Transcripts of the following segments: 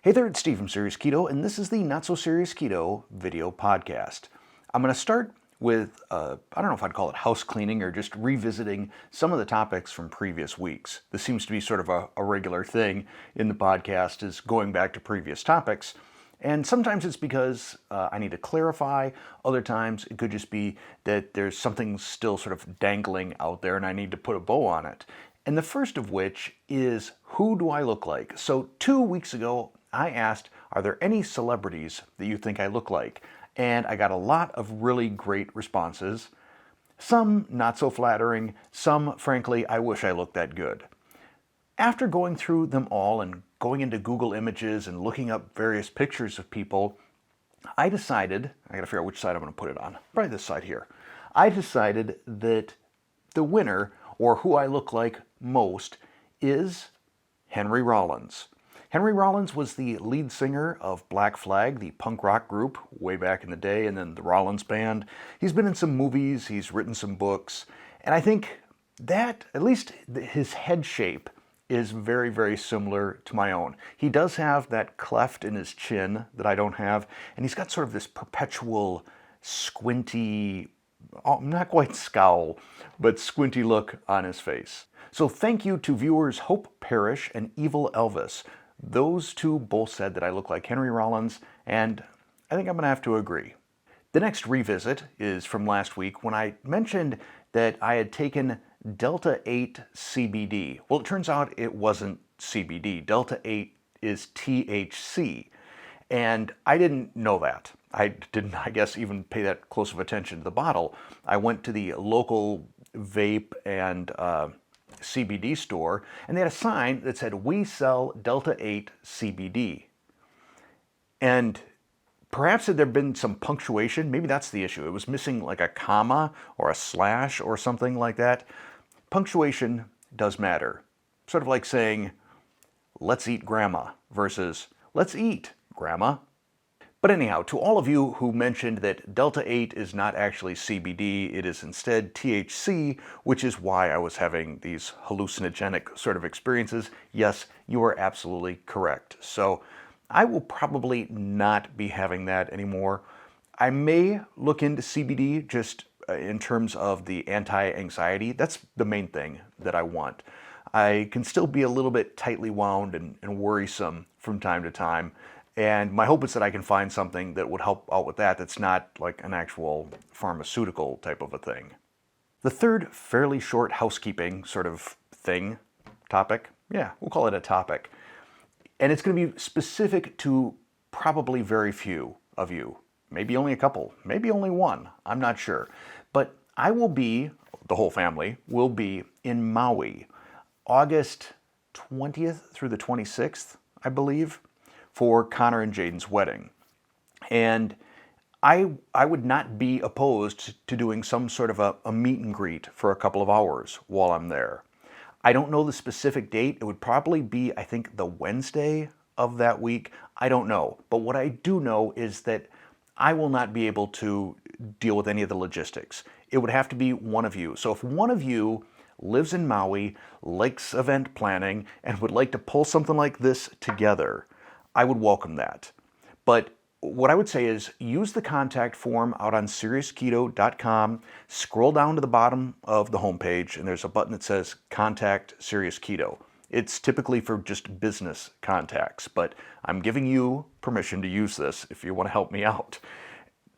Hey there, it's Steve from Serious Keto, and this is the Not So Serious Keto video podcast. I'm going to start with, I don't know if I'd call it house cleaning or just revisiting some of the topics from previous weeks. This seems to be sort of a regular thing in the podcast, is going back to previous topics. And sometimes it's because I need to clarify. Other times it could just be that there's something still sort of dangling out there and I need to put a bow on it. And the first of which is, who do I look like? So 2 weeks ago, I asked, are there any celebrities that you think I look like? And I got a lot of really great responses. Some not so flattering, some, frankly, I wish I looked that good. After going through them all and going into Google Images and looking up various pictures of people, I decided, I gotta figure out which side I'm gonna put it on, probably this side here. I decided that the winner, or who I look like most, is Henry Rollins. Henry Rollins was the lead singer of Black Flag, the punk rock group, way back in the day, and then the Rollins Band. He's been in some movies, he's written some books, and I think that, at least his head shape, is very, very similar to my own. He does have that cleft in his chin that I don't have, and he's got sort of this perpetual squinty, not quite scowl, but squinty look on his face. So thank you to viewers Hope Parrish and Evil Elvis. Those two both said that I look like Henry Rollins, and I think I'm going to have to agree. The next revisit is from last week when I mentioned that I had taken Delta 8 CBD. Well, it turns out it wasn't CBD. Delta 8 is THC, and I didn't know that. I didn't, I guess, even pay that close of attention to the bottle. I went to the local vape and CBD store, and they had a sign that said, "We sell Delta 8 CBD." And perhaps had there been some punctuation, maybe that's the issue. It was missing like a comma or a slash or something like that. Punctuation does matter. Sort of like saying, "Let's eat grandma" versus "Let's eat grandma." But anyhow, to all of you who mentioned that Delta 8 is not actually CBD, it is instead THC, which is why I was having these hallucinogenic sort of experiences, yes, you are absolutely correct. So I will probably not be having that anymore. I may look into CBD just in terms of the anti-anxiety. That's the main thing that I want. I can still be a little bit tightly wound and worrisome from time to time. And my hope is that I can find something that would help out with that that's not like an actual pharmaceutical type of a thing. The third fairly short housekeeping sort of thing, topic, yeah, we'll call it a topic. And it's going to be specific to probably very few of you. Maybe only a couple, maybe only one, I'm not sure. But I will be, the whole family, will be in Maui, August 20th through the 26th, I believe, for Connor and Jaden's wedding. And I would not be opposed to doing some sort of a meet and greet for a couple of hours while I'm there. I don't know the specific date. It would probably be, I think, the Wednesday of that week. I don't know. But what I do know is that I will not be able to deal with any of the logistics. It would have to be one of you. So if one of you lives in Maui, likes event planning, and would like to pull something like this together, I would welcome that. But what I would say is use the contact form out on SeriousKeto.com, scroll down to the bottom of the homepage, and there's a button that says Contact Serious Keto. It's typically for just business contacts, but I'm giving you permission to use this if you want to help me out.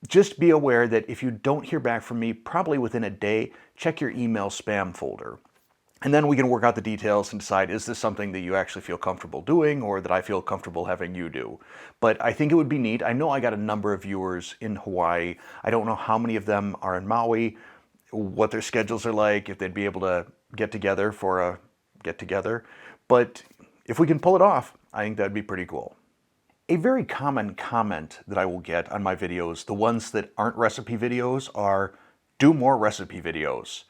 Just be aware that if you don't hear back from me, probably within a day, check your email spam folder. And then we can work out the details and decide, is this something that you actually feel comfortable doing or that I feel comfortable having you do? But I think it would be neat. I know I got a number of viewers in Hawaii. I don't know how many of them are in Maui, what their schedules are like, if they'd be able to get together for a get-together. But if we can pull it off, I think that'd be pretty cool. A very common comment that I will get on my videos, the ones that aren't recipe videos, are, "Do more recipe videos."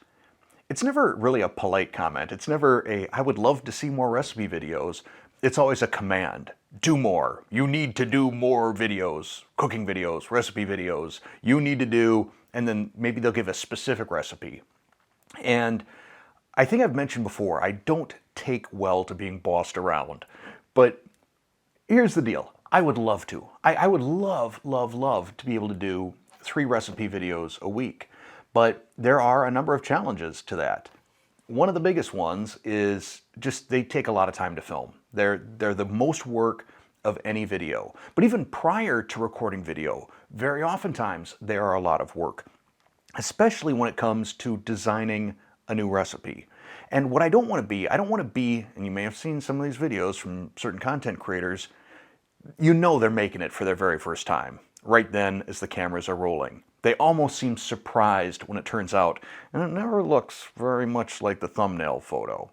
It's never really a polite comment. It's never a, "I would love to see more recipe videos." It's always a command. Do more. You need to do more videos, cooking videos, recipe videos. You need to do, and then maybe they'll give a specific recipe. And I think I've mentioned before, I don't take well to being bossed around. But Here's the deal. I would love to. I would love to be able to do 3 recipe videos a week. But there are a number of challenges to that. One of the biggest ones is just they take a lot of time to film. They're the most work of any video. But even prior to recording video, very oftentimes they are a lot of work, especially when it comes to designing a new recipe. And what I don't want to be, and you may have seen some of these videos from certain content creators, you know they're making it for their very first time, right then as the cameras are rolling. They almost seem surprised when it turns out, and it never looks very much like the thumbnail photo.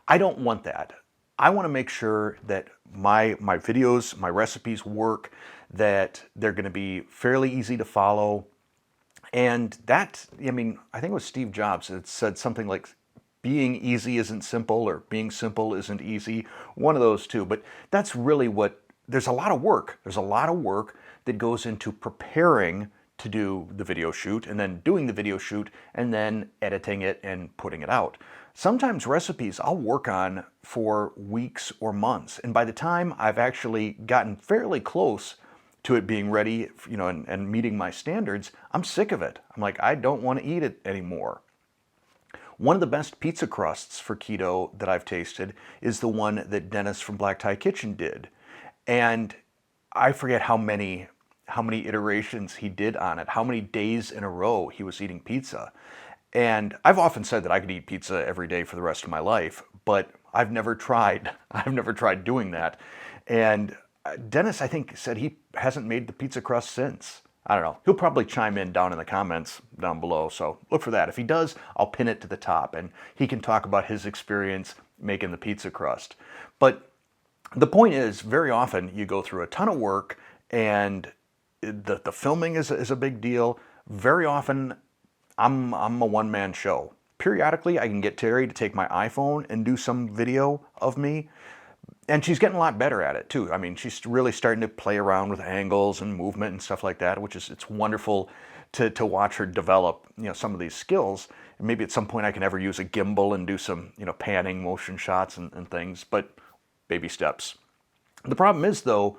I don't want that. I want to make sure that my videos, my recipes work, that they're going to be fairly easy to follow. And that, I mean, I think it was Steve Jobs that said something like, being easy isn't simple, or being simple isn't easy. One of those two. But that's really what, there's a lot of work. There's a lot of work that goes into preparing to do the video shoot, and then doing the video shoot, and then editing it and putting it out. Sometimes recipes I'll work on for weeks or months, and by the time I've actually gotten fairly close to it being ready, you know, and meeting my standards, I'm sick of it. I'm like, I don't want to eat it anymore. One of the best pizza crusts for keto that I've tasted is the one that Dennis from Black Tie Kitchen did. And I forget how many iterations he did on it, how many days in a row he was eating pizza. And I've often said that I could eat pizza every day for the rest of my life, but I've never tried doing that. And Dennis, I think, said he hasn't made the pizza crust since. I don't know. He'll probably chime in down in the comments down below, so look for that. If he does, I'll pin it to the top, and he can talk about his experience making the pizza crust. But the point is, very often you go through a ton of work, and the filming is a big deal. Very often, I'm a one-man show. Periodically, I can get Terry to take my iPhone and do some video of me. And she's getting a lot better at it too. I mean, she's really starting to play around with angles and movement and stuff like that, which is, it's wonderful to watch her develop, you know, some of these skills. And maybe at some point I can ever use a gimbal and do some, you know, panning motion shots and things, but baby steps. The problem is, though,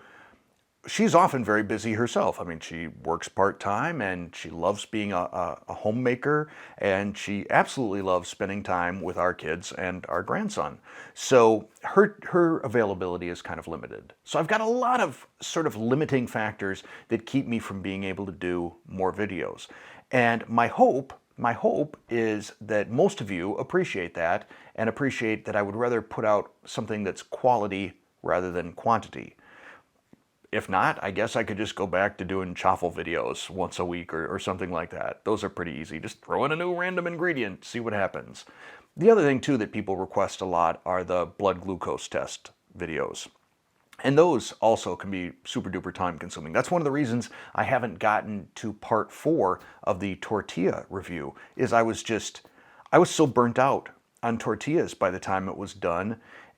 she's often very busy herself. I mean, she works part-time, and she loves being a homemaker, and she absolutely loves spending time with our kids and our grandson. So her availability is kind of limited. So I've got a lot of sort of limiting factors that keep me from being able to do more videos. And my hope is that most of you appreciate that, and appreciate that I would rather put out something that's quality rather than quantity. If not, I guess I could just go back to doing chaffle videos once a week or something like that. Those are pretty easy. Just throw in a new random ingredient, see what happens. The other thing too that people request a lot are the blood glucose test videos. And those also can be super duper time consuming. That's one of the reasons I haven't gotten to part 4 of the tortilla review, is I was so burnt out on tortillas by the time it was done.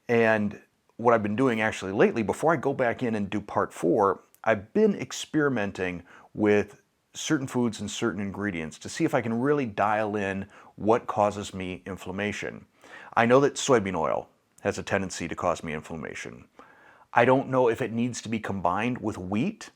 And what I've been doing actually lately, before I go back in and do part 4, I've been experimenting with certain foods and certain ingredients to see if I can really dial in what causes me inflammation. I know that soybean oil has a tendency to cause me inflammation. I don't know if it needs to be combined with wheat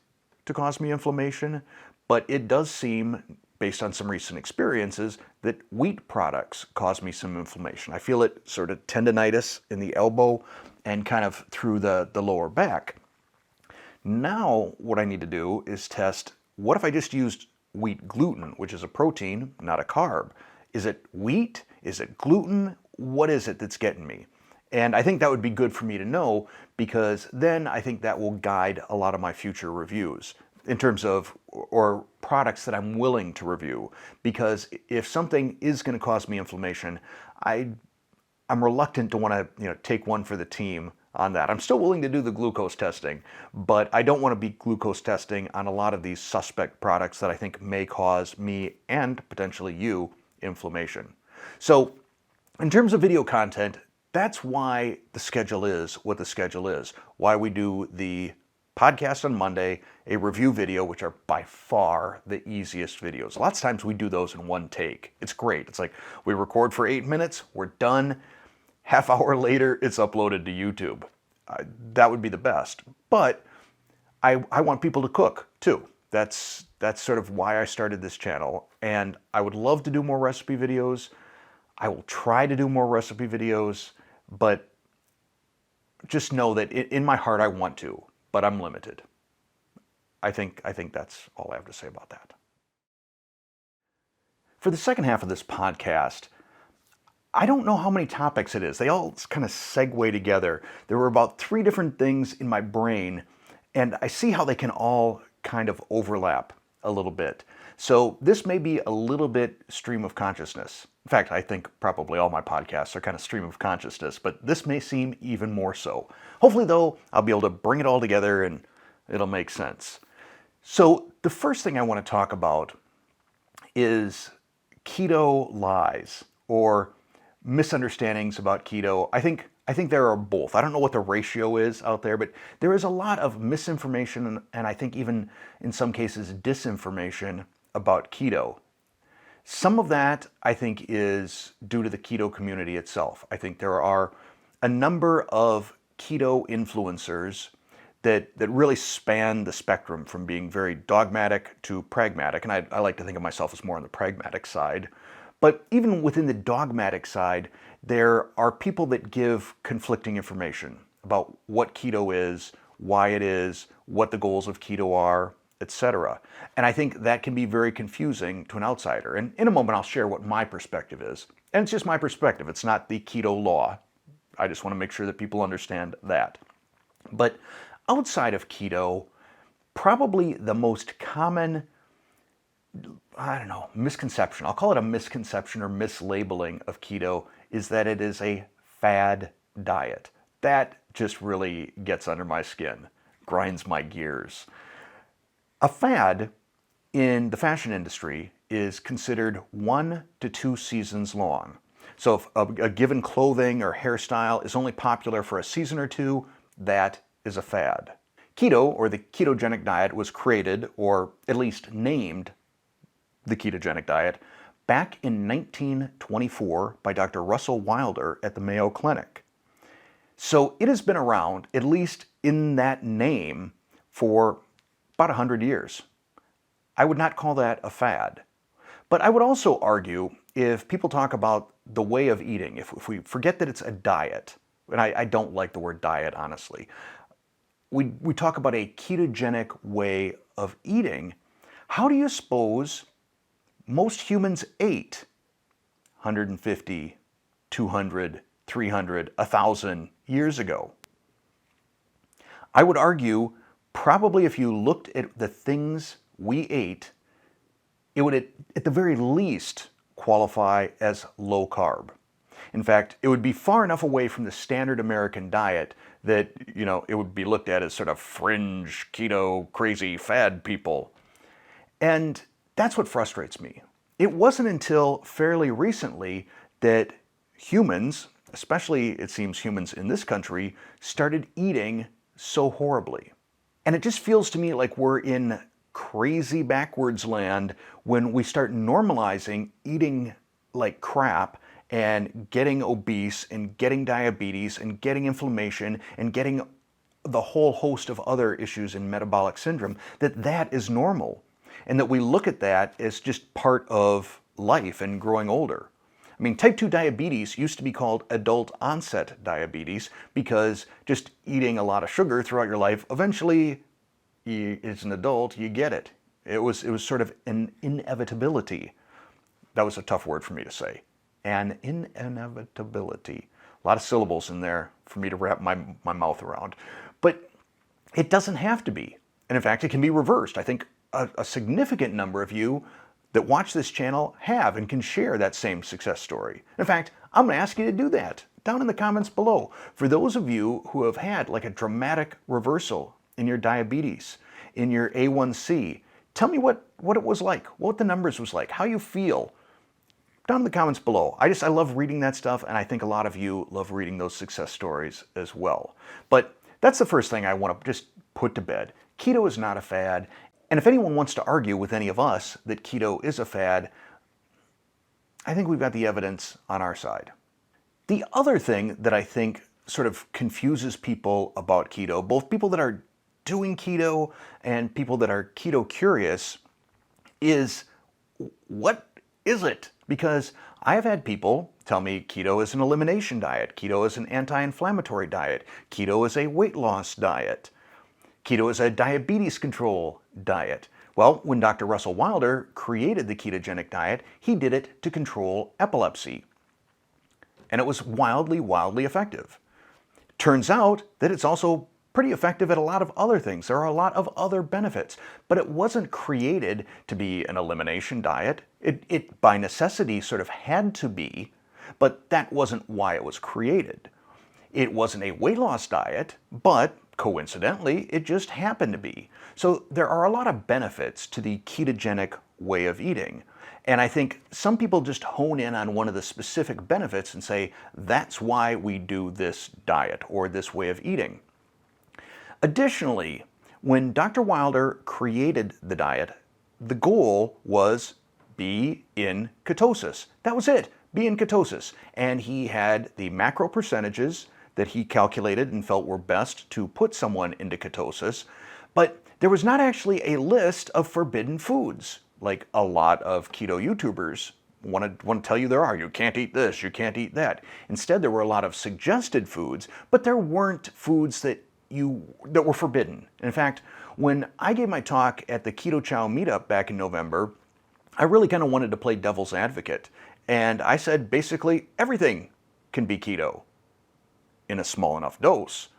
to cause me inflammation, but it does seem, based on some recent experiences, that wheat products cause me some inflammation. I feel it sort of tendonitis in the elbow and kind of through the lower back. Now what I need to do is test, what if I just used wheat gluten, which is a protein, not a carb? Is it wheat? Is it gluten? What is it that's getting me? And I think that would be good for me to know, because then I think that will guide a lot of my future reviews in terms of, or products that I'm willing to review. Because if something is going to cause me inflammation, I'm reluctant to want to, take one for the team on that. I'm still willing to do the glucose testing, but I don't want to be glucose testing on a lot of these suspect products that I think may cause me and potentially you inflammation. So in terms of video content, that's why the schedule is what the schedule is. Why we do the podcast on Monday, a review video, which are by far the easiest videos. Lots of times we do those in one take. It's great. It's like we record for 8 minutes, we're done. Half hour later, it's uploaded to YouTube. that would be the best. But I want people to cook too. That's sort of why I started this channel. And I would love to do more recipe videos. I will try to do more recipe videos, but just know that in my heart I want to, but I'm limited. I think that's all I have to say about that. For the second half of this podcast, I don't know how many topics it is. They all kind of segue together. There were about 3 different things in my brain, and I see how they can all kind of overlap a little bit. So this may be a little bit stream of consciousness. In fact, I think probably all my podcasts are kind of stream of consciousness, but this may seem even more so. Hopefully, though, I'll be able to bring it all together and it'll make sense. So the first thing I want to talk about is keto lies or misunderstandings about keto. I think there are both. I don't know what the ratio is out there, but there is a lot of misinformation and I think even in some cases disinformation about keto. Some of that I think is due to the keto community itself. I think there are a number of keto influencers that really span the spectrum from being very dogmatic to pragmatic, and I like to think of myself as more on the pragmatic side. But even within the dogmatic side, there are people that give conflicting information about what keto is, why it is, what the goals of keto are, etc. And I think that can be very confusing to an outsider. And in a moment, I'll share what my perspective is. And it's just my perspective. It's not the keto law. I just want to make sure that people understand that. But outside of keto, probably the most common, misconception, I'll call it a misconception or mislabeling of keto, is that it is a fad diet. That just really gets under my skin, grinds my gears. A fad in the fashion industry is considered 1 to 2 seasons long. So if a given clothing or hairstyle is only popular for a season or 2, that is a fad. Keto, or the ketogenic diet, was created, or at least named the ketogenic diet, back in 1924 by Dr. Russell Wilder at the Mayo Clinic. So it has been around, at least in that name, for about 100 years. I would not call that a fad. But I would also argue, if people talk about the way of eating, if we forget that it's a diet, and I don't like the word diet, honestly, we talk about a ketogenic way of eating, how do you suppose most humans ate 150, 200, 300, 1,000 years ago? I would argue probably if you looked at the things we ate, it would at the very least qualify as low carb. In fact, it would be far enough away from the standard American diet that, it would be looked at as sort of fringe, keto, crazy fad people. And that's what frustrates me. It wasn't until fairly recently that humans, especially it seems humans in this country, started eating so horribly. And it just feels to me like we're in crazy backwards land when we start normalizing eating like crap and getting obese and getting diabetes and getting inflammation and getting the whole host of other issues in metabolic syndrome, that is normal. And that we look at that as just part of life and growing older. I mean, type 2 diabetes used to be called adult onset diabetes because just eating a lot of sugar throughout your life, eventually, as an adult, you get it. It was sort of an inevitability. That was a tough word for me to say. An inevitability. A lot of syllables in there for me to wrap my mouth around. But it doesn't have to be. And in fact, it can be reversed. I think a significant number of you that watch this channel have and can share that same success story. In fact, I'm going to ask you to do that down in the comments below. For those of you who have had like a dramatic reversal in your diabetes, in your A1C, tell me what it was like, what the numbers was like, how you feel. Down in the comments below. I love reading that stuff, and I think a lot of you love reading those success stories as well. But that's the first thing I want to just put to bed. Keto is not a fad, and if anyone wants to argue with any of us that keto is a fad, I think we've got the evidence on our side. The other thing that I think sort of confuses people about keto, both people that are doing keto and people that are keto curious, is what is it? Because I have had people tell me keto is an elimination diet, keto is an anti-inflammatory diet, keto is a weight loss diet, keto is a diabetes control diet. Well, when Dr. Russell Wilder created the ketogenic diet, he did it to control epilepsy. And it was wildly, wildly effective. Turns out that it's also pretty effective at a lot of other things. There are a lot of other benefits, but it wasn't created to be an elimination diet. It by necessity sort of had to be, but that wasn't why it was created. It wasn't a weight loss diet, but coincidentally, it just happened to be. So there are a lot of benefits to the ketogenic way of eating. And I think some people just hone in on one of the specific benefits and say, that's why we do this diet or this way of eating. Additionally, when Dr. Wilder created the diet, the goal was be in ketosis. That was it, be in ketosis. And he had the macro percentages that he calculated and felt were best to put someone into ketosis. But there was not actually a list of forbidden foods, like a lot of keto YouTubers want to tell you there are. You can't eat this, you can't eat that. Instead, there were a lot of suggested foods, but there weren't foods that were forbidden. In fact, when I gave my talk at the Keto Chow meetup back in November, I really kind of wanted to play devil's advocate. And I said, basically, everything can be keto in a small enough dose.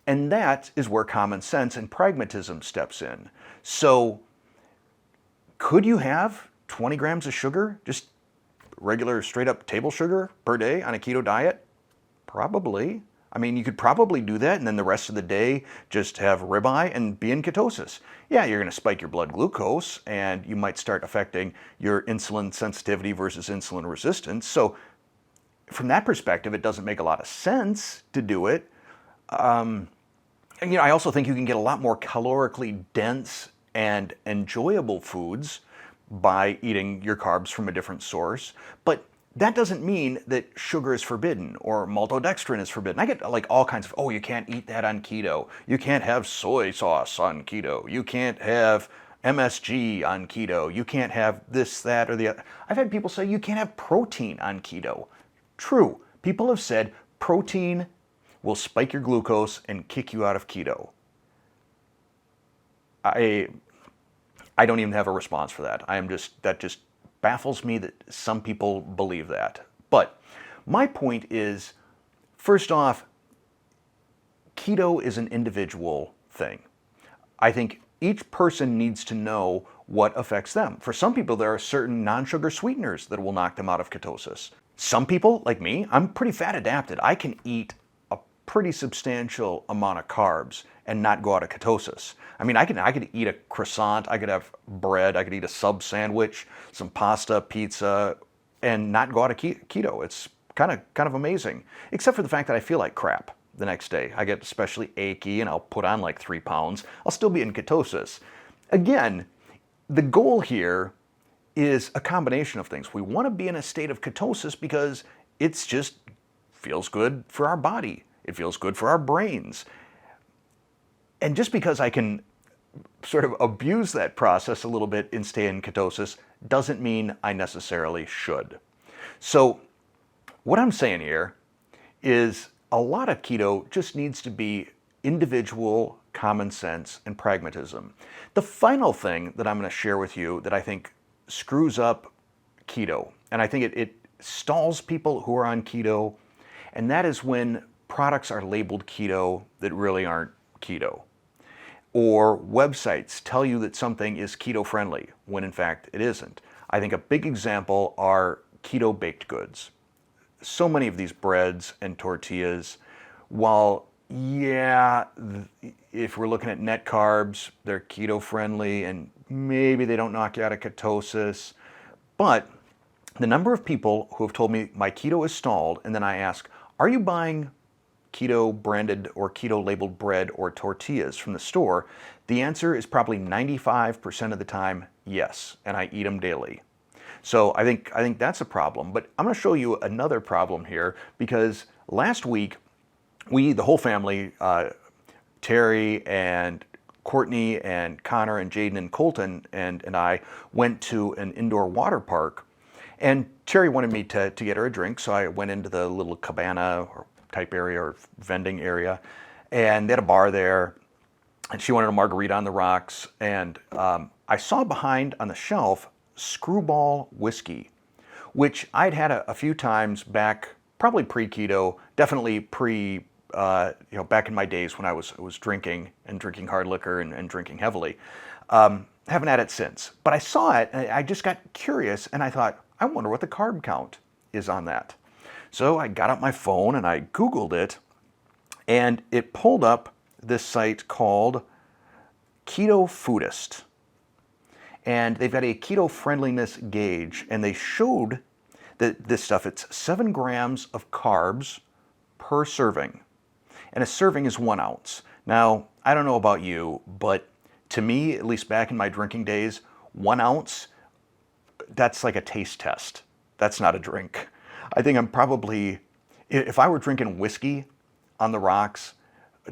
And that is where common sense and pragmatism steps in. So could you have 20 grams of sugar, just regular straight up table sugar per day on a keto diet? Probably. I mean, you could probably do that and then the rest of the day just have ribeye and be in ketosis. Yeah, you're going to spike your blood glucose and you might start affecting your insulin sensitivity versus insulin resistance. So from that perspective, it doesn't make a lot of sense to do it. I also think you can get a lot more calorically dense and enjoyable foods by eating your carbs from a different source. But that doesn't mean that sugar is forbidden or maltodextrin is forbidden. I get like all kinds of, oh, you can't eat that on keto. You can't have soy sauce on keto. You can't have MSG on keto. You can't have this, that, or the other. I've had people say you can't have protein on keto. True. People have said protein will spike your glucose and kick you out of keto. I don't even have a response for that. That just baffles me that some people believe that. But my point is, first off, keto is an individual thing. I think each person needs to know what affects them. For some people, there are certain non-sugar sweeteners that will knock them out of ketosis. Some people, like me, I'm pretty fat adapted. I can eat a pretty substantial amount of carbs and not go out of ketosis. I mean, I could eat a croissant, I could have bread, I could eat a sub sandwich, some pasta, pizza, and not go out of keto. It's kind of amazing, except for the fact that I feel like crap the next day. I get especially achy and I'll put on like 3 pounds. I'll still be in ketosis. Again, the goal here is a combination of things. We want to be in a state of ketosis because it's just feels good for our body. It feels good for our brains. And just because I can sort of abuse that process a little bit and stay in ketosis doesn't mean I necessarily should. So what I'm saying here is a lot of keto just needs to be individual common sense and pragmatism. The final thing that I'm going to share with you that I think screws up keto, and I think it stalls people who are on keto, and that is when products are labeled keto that really aren't keto. Or websites tell you that something is keto friendly when in fact it isn't. I think a big example are keto baked goods. So many of these breads and tortillas, while yeah, if we're looking at net carbs, they're keto friendly and maybe they don't knock you out of ketosis, but the number of people who have told me my keto is stalled, and then I ask, are you buying keto branded or keto labeled bread or tortillas from the store? The answer is probably 95% of the time, yes, and I eat them daily. So I think that's a problem, but I'm going to show you another problem here because last week the whole family, Terry and Courtney and Connor and Jaden and Colton and I went to an indoor water park. And Terry wanted me to get her a drink, so I went into the little cabana or type area or vending area, and they had a bar there, and she wanted a margarita on the rocks. And I saw behind on the shelf Screwball whiskey, which I'd had a few times back, probably pre-keto, definitely back in my days when I was drinking hard liquor and drinking heavily. Haven't had it since, but I saw it and I just got curious and I thought, I wonder what the carb count is on that. So I got out my phone and I Googled it, and it pulled up this site called Keto Foodist. And they've got a keto friendliness gauge, and they showed that this stuff, it's 7 grams of carbs per serving. And a serving is 1 ounce. Now, I don't know about you, but to me, at least back in my drinking days, 1 ounce, that's like a taste test. That's not a drink. I think I'm probably, if I were drinking whiskey on the rocks,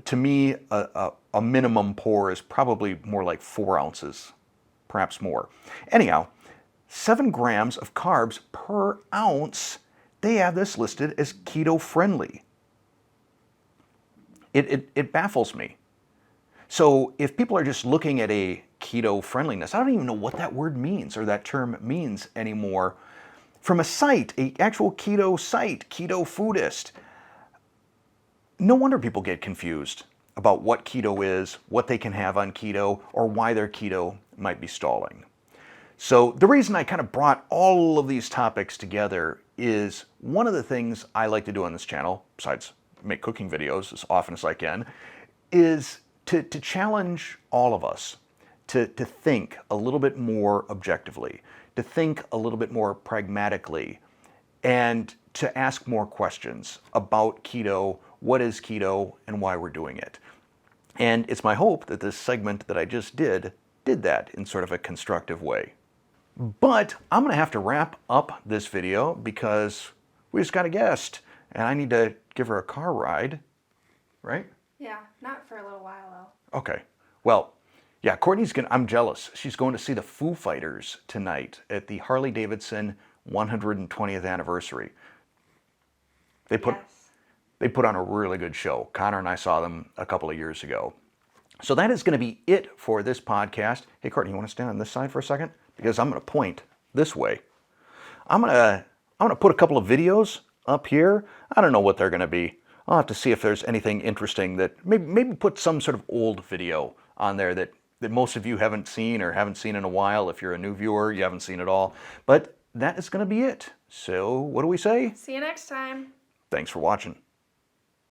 to me, a minimum pour is probably more like 4 ounces, perhaps more. Anyhow, 7 grams of carbs per ounce, they have this listed as keto friendly. It baffles me. So if people are just looking at a keto friendliness, I don't even know what that word means or that term means anymore. From a site, an actual keto site, Keto Foodist, no wonder people get confused about what keto is, what they can have on keto, or why their keto might be stalling. So the reason I kind of brought all of these topics together is one of the things I like to do on this channel, besides make cooking videos as often as I can, is to challenge all of us to think a little bit more objectively, to think a little bit more pragmatically, and to ask more questions about keto, what is keto, and why we're doing it. And it's my hope that this segment that I just did that in sort of a constructive way. But I'm going to have to wrap up this video because we just got a guest, and I need to give her a car ride, right? Yeah, not for a little while though. Okay. Well, yeah, I'm jealous. She's going to see the Foo Fighters tonight at the Harley-Davidson 120th anniversary. They put on a really good show. Connor and I saw them a couple of years ago. So that is going to be it for this podcast. Hey, Courtney, you want to stand on this side for a second? Because I'm going to point this way. I'm going to put a couple of videos up here. I don't know what they're going to be. I'll have to see if there's anything interesting that maybe put some sort of old video on there that most of you haven't seen or haven't seen in a while. If you're a new viewer, you haven't seen it all. But that is going to be it. So what do we say? See you next time. Thanks for watching.